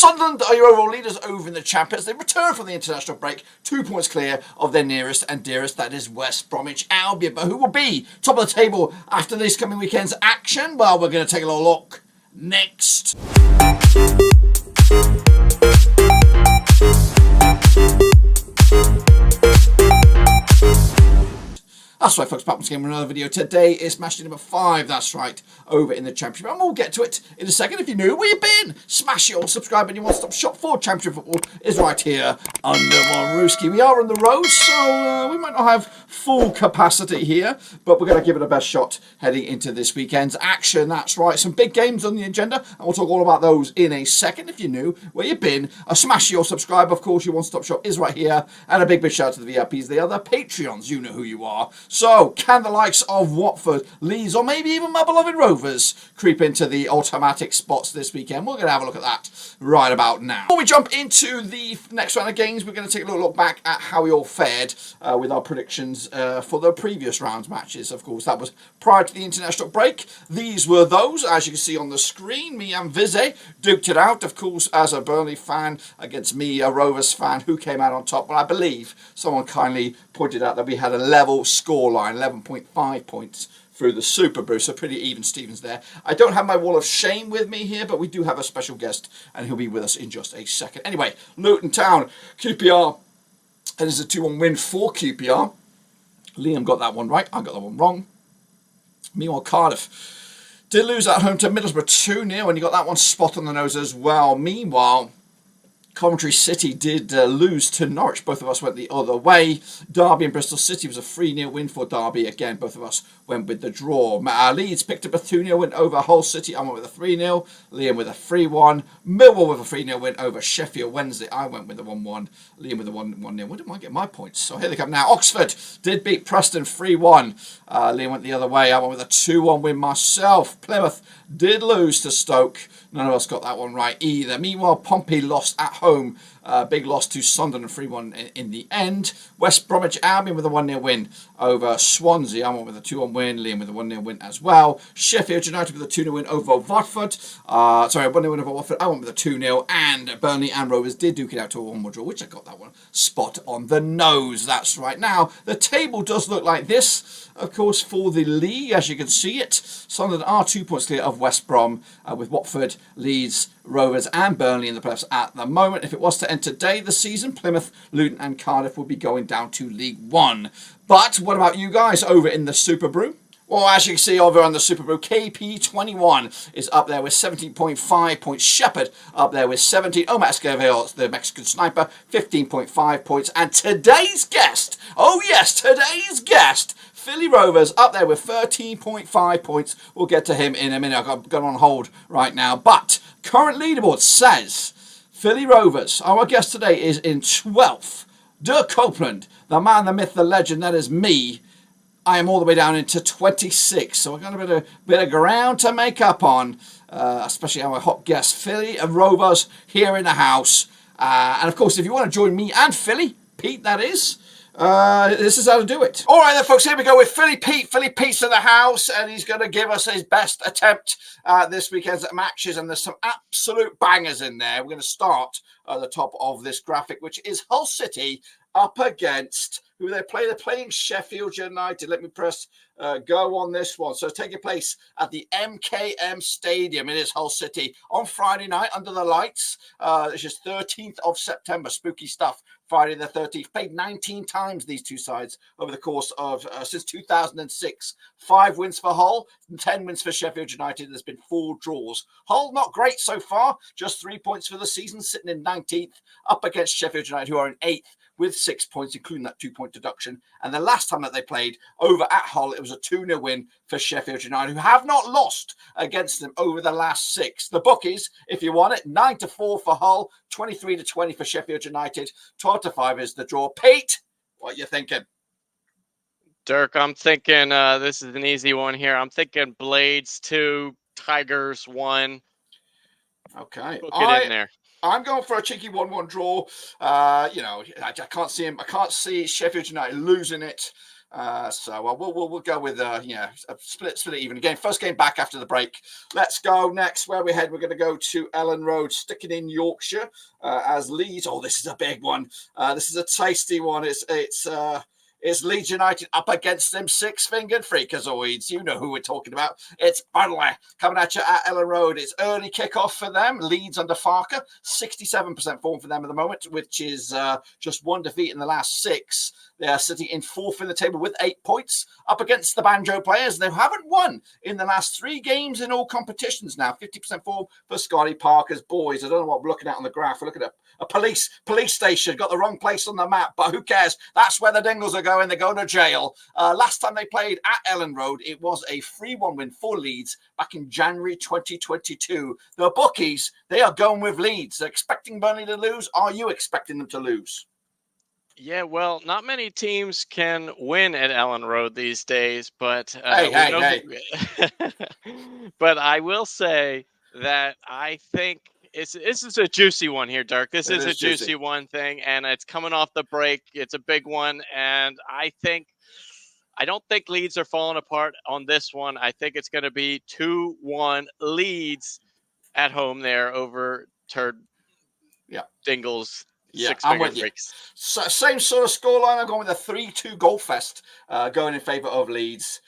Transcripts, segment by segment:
Sunderland are your overall leaders over in the Champions. They return from the international break, 2 points clear of their nearest and dearest, that is West Bromwich Albion. But who will be top of the table after this coming weekend's action? Well, we're going to take a little look next. That's right, folks, back once again with another video. Today is Matchday number 5, that's right, over in the Championship. And we'll get to it in a second. If you're new, where you been? Smash it or subscribe, and your one-stop shop for Championship football is right here under one rooski. We are on the road, so we might not have full capacity here, but we're going to give it a best shot heading into this weekend's action. That's right, some big games on the agenda, and we'll talk all about those in a second. If you're new, where you been? Smash it or subscribe. Of course, your one-stop shop is right here. And a big shout out to the VIPs. They are the Patreons. You know who you are. So, can the likes of Watford, Leeds, or maybe even my beloved Rovers creep into the automatic spots this weekend? We're going to have a look at that right about now. Before we jump into the next round of games, we're going to take a little look back at how we all fared with our predictions for the previous round's matches. Of course, that was prior to the international break. These were those, as you can see on the screen. Me and Vizzy duked it out, of course, as a Burnley fan against me, a Rovers fan. Who came out on top? Well, I believe someone kindly pointed out that we had a level scoreline, 11.5 points through the Super Brew, so pretty even Stevens there. I don't have my wall of shame with me here, but we do have a special guest, and he'll be with us in just a second. Anyway, Luton Town, QPR, and it's a 2-1 win for QPR. Liam got that one right, I got that one wrong. Meanwhile, Cardiff did lose at home to Middlesbrough 2-0, and you got that one spot on the nose as well. Meanwhile, Coventry City did lose to Norwich. Both of us went the other way. Derby and Bristol City was a 3-0 win for Derby. Again, both of us went with the draw. Leeds picked up a 2-0 win over Hull City. I went with a 3-0. Liam with a 3-1. Millwall with a 3-0 win over Sheffield Wednesday. I went with a 1-1. Liam with a 1-0. Where did I get my points? So here they come now. Oxford did beat Preston 3-1. Liam went the other way. I went with a 2-1 win myself. Plymouth did lose to Stoke. None of us got that one right either. Meanwhile, Pompey lost at home. Big loss to Sunderland, 3-1 in the end. West Bromwich Albion with a 1-0 win over Swansea. I went with a 2-1 win. Liam with a 1-0 win as well. Sheffield United with a 2-0 win over Watford. A 1-0 win over Watford. I went with a 2-0. And Burnley and Rovers did duke it out to a 1-1 draw, which I got that one spot on the nose. That's right. Now, the table does look like this, of course, for the league, as you can see it. Sunderland are 2 points clear of West Brom, with Watford, Leeds, Rovers and Burnley in the playoffs at the moment. If it was to end today, the season, Plymouth, Luton and Cardiff would be going down to League One. But what about you guys over in the Super Brew? Well, as you can see over on the Super Brew, KP21 is up there with 17.5 points. Shepherd up there with 17. Omar Escovedo, the Mexican sniper, 15.5 points. And today's guest, oh yes, today's guest, Philly Rovers up there with 13.5 points. We'll get to him in a minute. I've got on hold right now. But current leaderboard says Philly Rovers, our guest today, is in 12th. Dirk Copeland, the man, the myth, the legend, that is me. I am all the way down into 26, so we've got a bit of ground to make up on, especially our hot guest, Philly and Rovers, here in the house. And of course, if you want to join me and Philly, Pete, that is, this is how to do it. All right then, folks, here we go with Philly Pete. Philly Pete's in the house, and he's going to give us his best attempt this weekend's matches, and there's some absolute bangers in there. We're going to start at the top of this graphic, which is Hull City up against who they play. They're playing Sheffield United. Let me press go on this one. So it's taking place at the MKM Stadium. It is Hull City on Friday night under the lights. It's just 13th of September. Spooky stuff. Friday the 13th. Played 19 times, these two sides, over the course of since 2006. 5 wins for Hull, 10 wins for Sheffield United. There's been 4 draws. Hull, not great so far. Just 3 points for the season, sitting in 19th, up against Sheffield United, who are in 8th with 6 points, including that 2-point deduction. And the last time that they played over at Hull, it was a 2-0 win for Sheffield United, who have not lost against them over the last 6. The bookies, if you want it, 9-4 for Hull, 23-20 for Sheffield United, 12-5 is the draw. Pete, what are you thinking? Dirk, I'm thinking this is an easy one here. I'm thinking Blades 2, Tigers 1. Okay. Book it in there. I'm going for a cheeky 1-1 draw. I can't see him. I can't see Sheffield United losing it. We'll go with split it even again. First game back after the break. Let's go next. Where we head, we're going to go to Ellen Road, sticking in Yorkshire as Leeds. Oh, this is a big one. This is a tasty one. It's Leeds United up against them six-fingered freakazoids. You know who we're talking about. It's Burnley coming at you at Ellen Road. It's early kickoff for them. Leeds under Farker, 67% form for them at the moment, which is just one defeat in the last 6. They are sitting in 4th in the table with 8 points up against the Banjo players. They haven't won in the last 3 games in all competitions now. 50% form for Scotty Parker's boys. I don't know what we're looking at on the graph. We're looking at a police station. Got the wrong place on the map, but who cares? That's where the Dingles are going. They're going to jail. Last time they played at Ellen Road, it was a 3-1 win for Leeds back in January 2022. The bookies, they are going with Leeds. They're expecting Burnley to lose. Are you expecting them to lose? Yeah, well, not many teams can win at Ellen Road these days, but hey. But I will say that I think this is a juicy one here, Dirk. This is a juicy one thing, and it's coming off the break. It's a big one, and I don't think Leeds are falling apart on this one. I think it's going to be 2-1 Leeds at home there over Dingles. Yeah, I'm with you. So, same sort of scoreline. I'm going with a 3-2 goal fest going in favour of Leeds.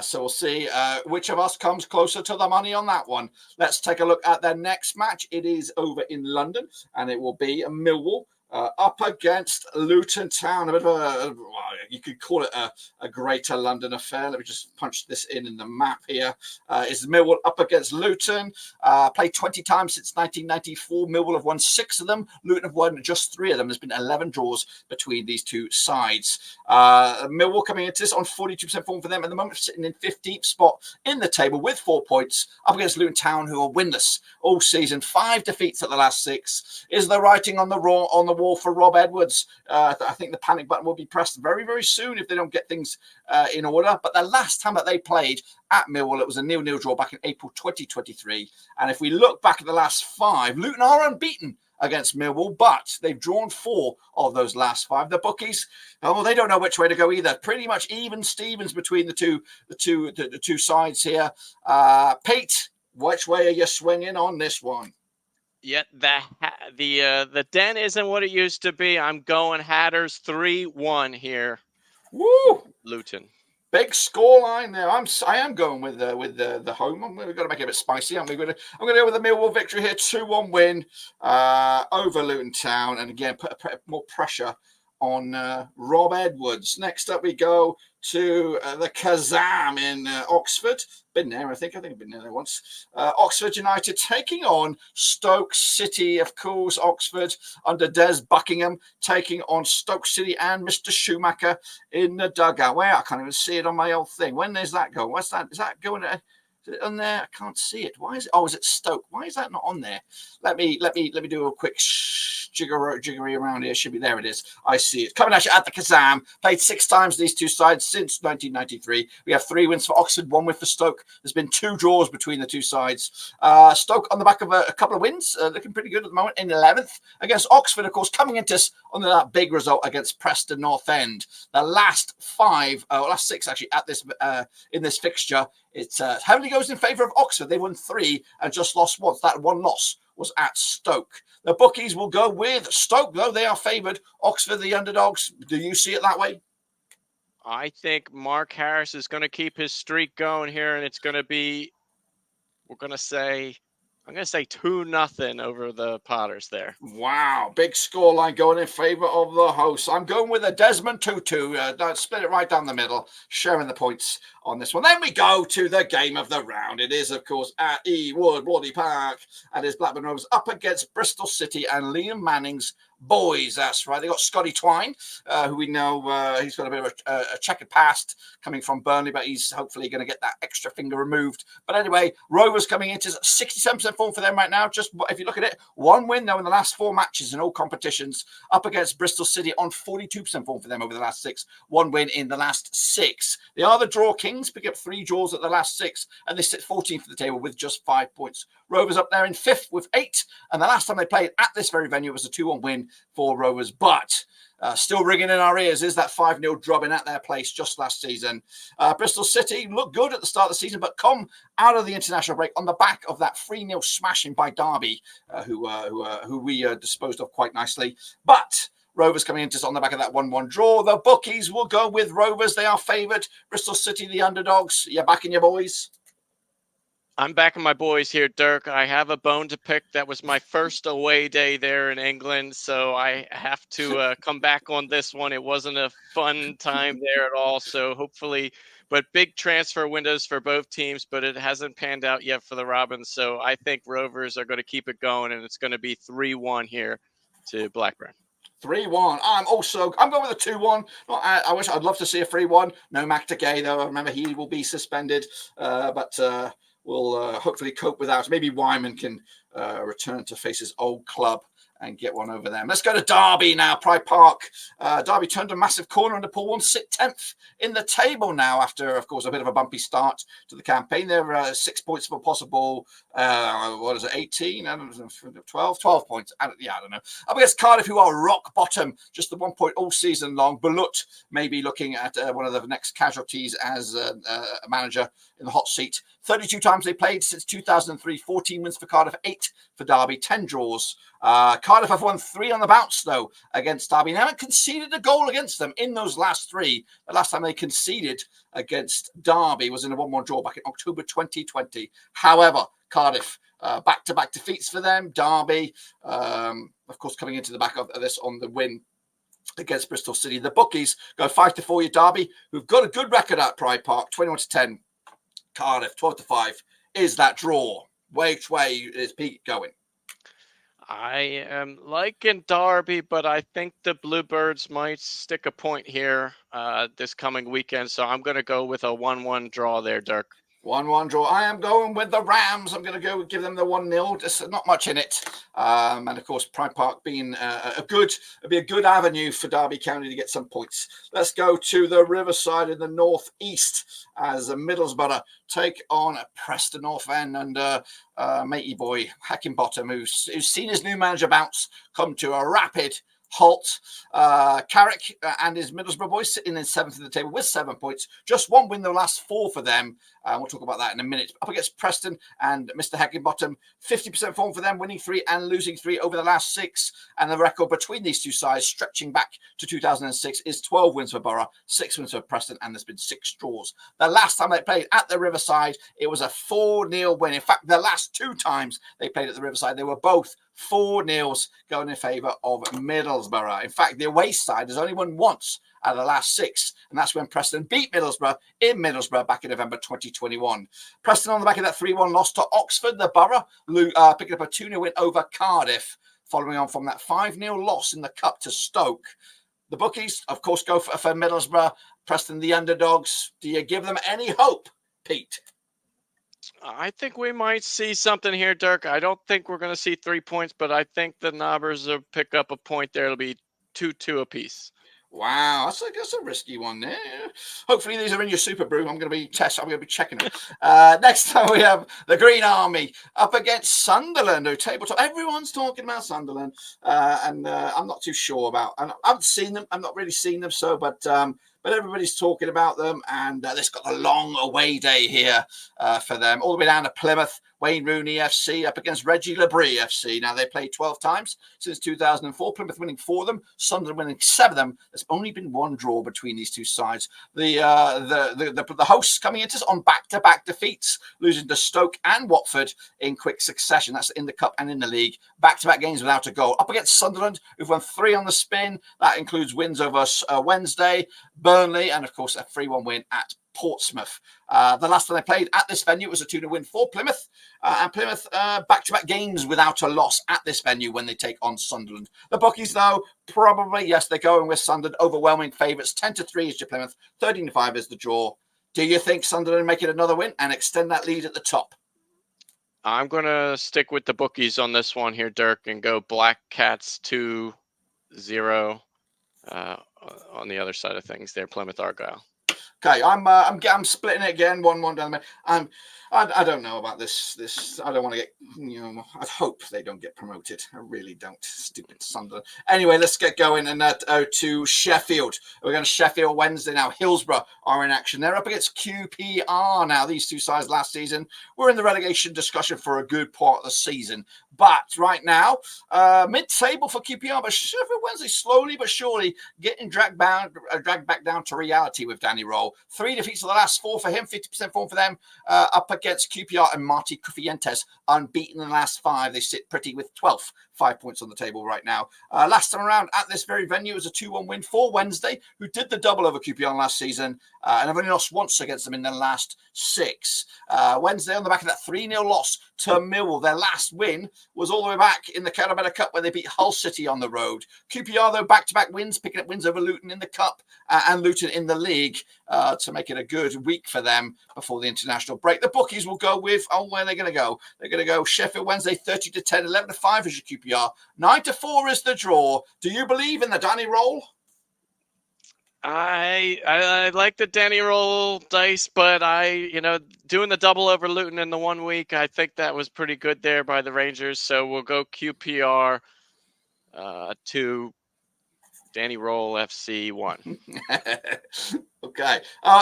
So we'll see which of us comes closer to the money on that one. Let's take a look at their next match. It is over in London, and it will be a Millwall up against Luton Town. A bit of you could call it a greater London affair. Let me just punch this in the map here. Is Millwall up against Luton? Played 20 times since 1994. Millwall have won 6 of them. Luton have won just 3 of them. There's been 11 draws between these two sides. Millwall coming into this on 42% form for them at the moment, sitting in 15th spot in the table with 4 points up against Luton Town, who are winless all season. 5 defeats at the last 6. Is the writing on the wall for Rob Edwards? I think the panic button will be pressed very, very soon if they don't get things in order. But the last time that they played at Millwall, it was a 0-0 draw back in April 2023. And if we look back at the last 5, Luton are unbeaten against Millwall, but they've drawn 4 of those last 5. The bookies, they don't know which way to go either. Pretty much even Stevens between the two sides here. Pete, which way are you swinging on this one? Yeah, the den isn't what it used to be. I'm going Hatters 3-1 here. Woo! Luton. Big scoreline there. I am going with the home. We've got to make it a bit spicy, aren't we? I'm going to go with the Millwall victory here, 2-1 win over Luton Town, and again put more pressure on Rob Edwards. Next up, we go to the Kazam in Oxford. Been there, I think. I've been there once. Oxford United taking on Stoke City, of course. Oxford under Des Buckingham taking on Stoke City and Mr. Schumacher in the dugout. Where I can't even see it on my old thing. When is that going? What's that? Is that going on there? I can't see it. Why is it? Oh, is it Stoke? Why is that not on there? Let me do a quick jiggery around here. Should be there. It is. I see it. Coming at you at the Kazam. Played 6 times these two sides since 1993. We have 3 wins for Oxford, 1 win for Stoke. There's been 2 draws between the two sides. Stoke on the back of a couple of wins, looking pretty good at the moment in 11th against Oxford, of course, coming into us on that big result against Preston North End. The last 6 actually at this in this fixture. It heavily goes in favour of Oxford. They won 3 and just lost once. That one loss was at Stoke. The bookies will go with Stoke, though. They are favoured. Oxford, the underdogs. Do you see it that way? I think Mark Harris is going to keep his streak going here, and it's going to be, I'm going to say 2-0 over the Potters there. Wow, big scoreline going in favour of the hosts. I'm going with a Desmond Tutu. Split it right down the middle, sharing the points on this one. Then we go to the game of the round. It is, of course, at Ewood Bloody Park, and it's Blackburn Rovers up against Bristol City and Liam Manning's boys. That's right. They got Scotty Twine, who we know he's got a bit of a checkered past coming from Burnley, but he's hopefully going to get that extra finger removed. But anyway, Rovers coming into 67% form for them right now. Just if you look at it, 1 win though in the last 4 matches in all competitions, up against Bristol City on 42% form for them over the last 6. 1 win in the last 6. They are the draw kings, pick up 3 draws at the last 6, and they sit 14th for the table with just 5 points. Rovers up there in 5th with 8, and the last time they played at this very venue was a 2-1 win for Rovers, but still ringing in our ears is that 5-0 drubbing at their place just last season. Bristol City looked good at the start of the season, but come out of the international break on the back of that 3-0 smashing by Derby, who we disposed of quite nicely. But Rovers coming in just on the back of that 1-1 draw. The bookies will go with Rovers. They are favoured. Bristol City, the underdogs. You're backing your boys? I'm backing my boys here, Dirk. I have a bone to pick. That was my first away day there in England, so I have to come back on this one. It wasn't a fun time there at all, so hopefully, but big transfer windows for both teams, but it hasn't panned out yet for the Robins, so I think Rovers are going to keep it going, and it's going to be 3-1 here to Blackburn. 3-1. I'm going with a 2-1. I'd love to see a 3-1. No Matchday, though. Remember, he will be suspended, but we'll hopefully cope without. Maybe Wyman can return to face his old club and get one over them. Let's go to Derby now, Pride Park. Derby turned a massive corner under Paul 1, sit 10th in the table now after, of course, a bit of a bumpy start to the campaign. They're 6 points for possible, 18? I don't know, 12 points. I don't know. Up against Cardiff, who are rock bottom, just the 1 point all season long. Balut may be looking at one of the next casualties as a manager in the hot seat. 32 times they played since 2003, 14 wins for Cardiff, 8 for Derby, 10 draws. Cardiff have won 3 on the bounce, though, against Derby. They haven't conceded a goal against them in those last 3. The last time they conceded against Derby was in a 1-1 draw back in October 2020. However, Cardiff, back-to-back defeats for them. Derby, of course, coming into the back of this on the win against Bristol City. The bookies go 5-4 your Derby, who've got a good record at Pride Park, 21-10. Cardiff, 12-5 is that draw. Which way is Pete going? I am liking Derby, but I think the Bluebirds might stick a point here this coming weekend. So I'm going to go with a 1-1 draw there, Dirk. 1-1 draw. I am going with the Rams. I'm going to go give them the 1-0. Just not much in it. And of course, Pride Park being it'd be a good avenue for Derby County to get some points. Let's go to the Riverside in the northeast as Middlesbrough take on Preston North End and matey boy Hackinbottom, who's seen his new manager bounce come to a rapid halt. Carrick and his Middlesbrough boys sitting in 7th in the table with 7 points. Just 1 win the last 4 for them. We'll talk about that in a minute. Up against Preston and Mr. Heckingbottom, 50% form for them, winning 3 and losing 3 over the last 6. And the record between these two sides, stretching back to 2006, is 12 wins for Borough, 6 wins for Preston, and there's been 6 draws. The last time they played at the Riverside, it was a 4-0 win. In fact, the last 2 times they played at the Riverside, they were both 4-0 going in favour of Middlesbrough. In fact, the away side has only won once out of the last 6, and that's when Preston beat Middlesbrough in Middlesbrough back in November 2021. Preston on the back of that 3-1 loss to Oxford, the Borough picking up a 2-0 win over Cardiff, following on from that 5-0 loss in the Cup to Stoke. The bookies, of course, go for Middlesbrough. Preston, the underdogs. Do you give them any hope, Pete? I think we might see something here, Dirk. I don't think we're going to see 3 points, but I think the Knobbers will pick up a point there. It'll be 2-2 apiece. Wow, that's a risky one there. Hopefully these are in your Super Brew. I'm going to be checking them. Next time we have the Green Army up against Sunderland, who tabletop. Everyone's talking about Sunderland, and I'm not too sure about. I haven't seen them. I've not really seen them. So, but everybody's talking about them, and this got a long away day here for them, all the way down to Plymouth. Wayne Rooney FC up against Reggie Labrie FC. Now, they played 12 times since 2004. Plymouth winning 4 of them, Sunderland winning 7 of them. There's only been 1 draw between these two sides. The hosts coming into us on back-to-back defeats, losing to Stoke and Watford in quick succession. That's in the Cup and in the league. Back-to-back games without a goal. Up against Sunderland, who've won 3 on the spin. That includes wins over Wednesday, Burnley, and, of course, a 3-1 win at Portsmouth. The last time they played at this venue was a 2-0 win for Plymouth. And Plymouth back-to-back games without a loss at this venue when they take on Sunderland. The bookies, though, probably, yes, they're going with Sunderland. Overwhelming favourites. 10-3 is your Plymouth. 13-5 is the draw. Do you think Sunderland make it another win and extend that lead at the top? I'm going to stick with the bookies on this one here, Dirk, and go Black Cats 2-0 on the other side of things there, Plymouth Argyle. Okay, I'm splitting it again, 1-1 down the middle. I don't know about this. I don't want to get, I hope they don't get promoted. I really don't. Stupid Sunderland. Anyway, let's get going and to Sheffield. We're going to Sheffield Wednesday now. Hillsborough are in action. They're up against QPR now. These two sides last season were in the relegation discussion for a good part of the season. But right now, mid-table for QPR, but Sheffield Wednesday slowly but surely getting dragged back down to reality with Danny Roll. 3 defeats of the last 4 for him, 50% form for them, up against QPR and Marti Cufientes, unbeaten in the last 5. They sit pretty with 12th, 5 points on the table right now. Last time around at this very venue was a 2-1 win for Wednesday, who did the double over QPR last season, and have only lost once against them in their last 6. Wednesday on the back of that 3-0 loss to Millwall. Their last win was all the way back in the Cardiff Cup where they beat Hull City on the road. QPR, though, back-to-back wins, picking up wins over Luton in the Cup and Luton in the league to make it a good week for them before the international break. The bookies will go with, where are they going to go? They're going to go Sheffield Wednesday 30-10, 11-5 is your QPR, 9-4 is the draw. Do you believe in the Danny Roll? I like the Danny Roll dice, but doing the double over Luton in the 1 week, I think that was pretty good there by the Rangers. So we'll go QPR 2, Danny Roll FC 1. Okay.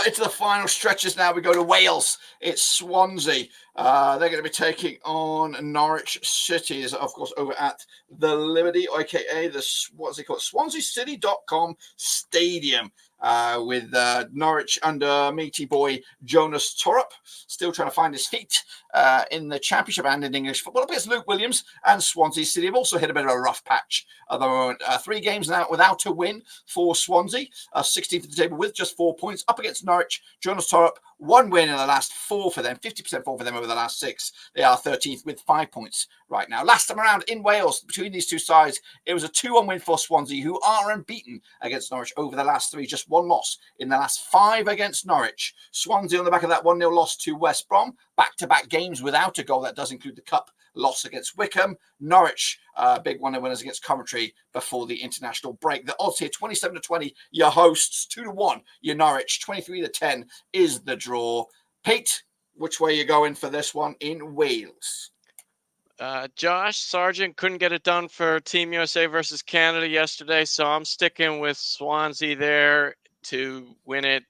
Into the final stretches now. We go to Wales. It's Swansea. They're going to be taking on Norwich City. Is of course over at the Liberty, aka SwanseaCity.com stadium. With Norwich under meaty boy Jonas Torup, still trying to find his feet in the Championship and in English football. Up against Luke Williams and Swansea City have also hit a bit of a rough patch at the moment. 3 games now without a win for Swansea, 16th at the table with just 4 points. Up against Norwich, Jonas Torup, 1 win in the last 4 for them, 50% form for them over the last 6. They are 13th with 5 points right now. Last time around in Wales, between these two sides, it was a 2-1 win for Swansea, who are unbeaten against Norwich over the last 3, just 1 loss in the last 5 against Norwich. Swansea on the back of that 1-0 loss to West Brom, back-to-back games without a goal. That does include the Cup loss against Wickham. Norwich, big 1-0 winners against Coventry before the international break. The odds here, 27-20, your hosts, 2-1, your Norwich, 23-10 is the draw. Pete, which way are you going for this one in Wales? Josh Sargent couldn't get it done for Team USA versus Canada yesterday, so I'm sticking with Swansea there to win it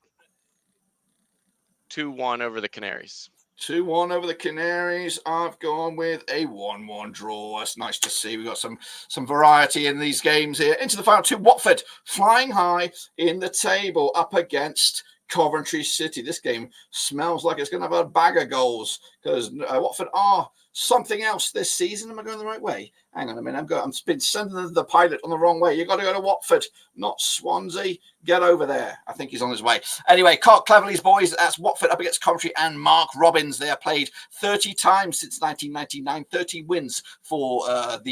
2-1 over the Canaries. 2-1 over the Canaries. I've gone with a 1-1 draw. It's nice to see. We've got some variety in these games here. Into the final 2, Watford flying high in the table up against Coventry City. This game smells like it's going to have a bag of goals because Watford are something else this season. Am I going the right way? Hang on a minute. I'm been sending the pilot on the wrong way. You've got to go to Watford, not Swansea. Get over there. I think he's on his way. Anyway, Clark Cleverley's boys, that's Watford up against Coventry and Mark Robbins. They have played 30 times since 1999, 30 wins for what do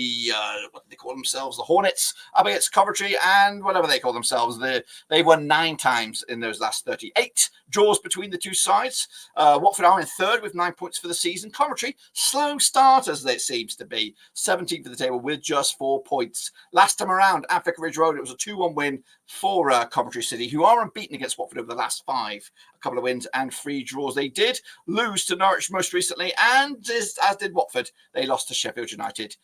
they call themselves? The Hornets up against Coventry and whatever they call themselves. They won 9 times in those last 38 draws between the two sides. Watford are in 3rd with 9 points for the season. Coventry, slow starters, it seems to be. 17th of the table with just 4 points. Last time around at Vicarage Road, it was a 2-1 win for Coventry City, who are unbeaten against Watford over the last 5. A couple of wins and 3 draws. They did lose to Norwich most recently, and as did Watford, they lost to Sheffield United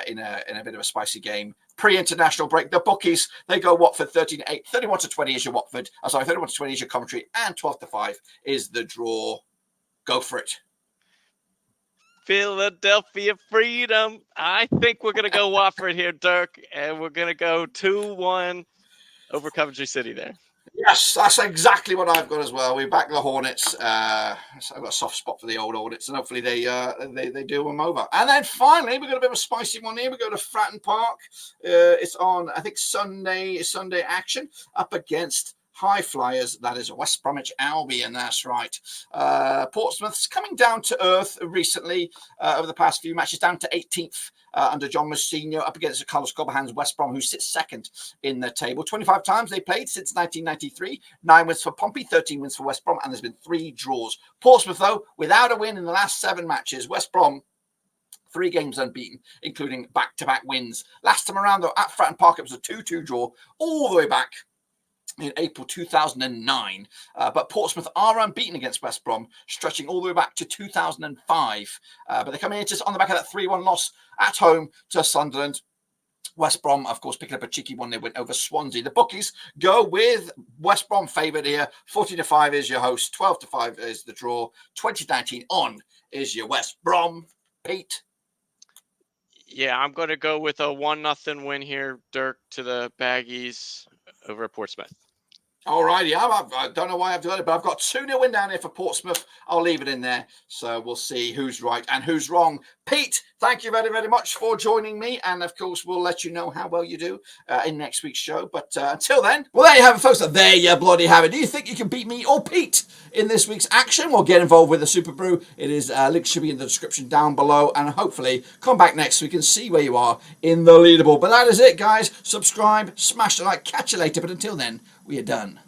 in a bit of a spicy game. Pre-international break, the bookies, they go Watford 13-8, 31-20 is your Watford. 31-20 is your Coventry, and 12-5 is the draw. Go for it. Philadelphia Freedom. I think we're going to go Watford here, Dirk, and we're going to go 2-1 over Coventry City there. Yes, that's exactly what I've got as well. We back the Hornets. So I've got a soft spot for the old Hornets, and hopefully they do them over. And then finally, we've got a bit of a spicy one here. We go to Fratton Park. It's on, I think, Sunday action up against High Flyers, that is West Bromwich Albion, that's right. Portsmouth's coming down to earth recently over the past few matches, down to 18th under John Mousinho, up against Carlos Goberhan's West Brom, who sits 2nd in the table. 25 times they played since 1993, 9 wins for Pompey, 13 wins for West Brom, and there's been 3 draws. Portsmouth, though, without a win in the last 7 matches. West Brom, 3 games unbeaten, including back-to-back wins. Last time around, though, at Fratton Park, it was a 2-2 draw all the way back in April 2009. But Portsmouth are unbeaten against West Brom, stretching all the way back to 2005. But they're coming in just on the back of that 3-1 loss at home to Sunderland. West Brom, of course, picking up a cheeky one. They went over Swansea. The bookies go with West Brom favourite here. 40-5 is your host. 12-5 is the draw. 2019 on is your West Brom. Pete? Yeah, I'm going to go with a 1-0 win here, Dirk, to the Baggies over at Portsmouth. All righty. I don't know why I've done it, but I've got 2-0 win down here for Portsmouth. I'll leave it in there. So we'll see who's right and who's wrong. Pete, thank you very, very much for joining me. And of course, we'll let you know how well you do in next week's show. But until then, well, there you have it, folks. There you bloody have it. Do you think you can beat me or Pete in this week's action? Well, get involved with the Super Brew. It is link should be in the description down below. And hopefully come back next week and see where you are in the leaderboard. But that is it, guys. Subscribe, smash the like, catch you later. But until then, we are done.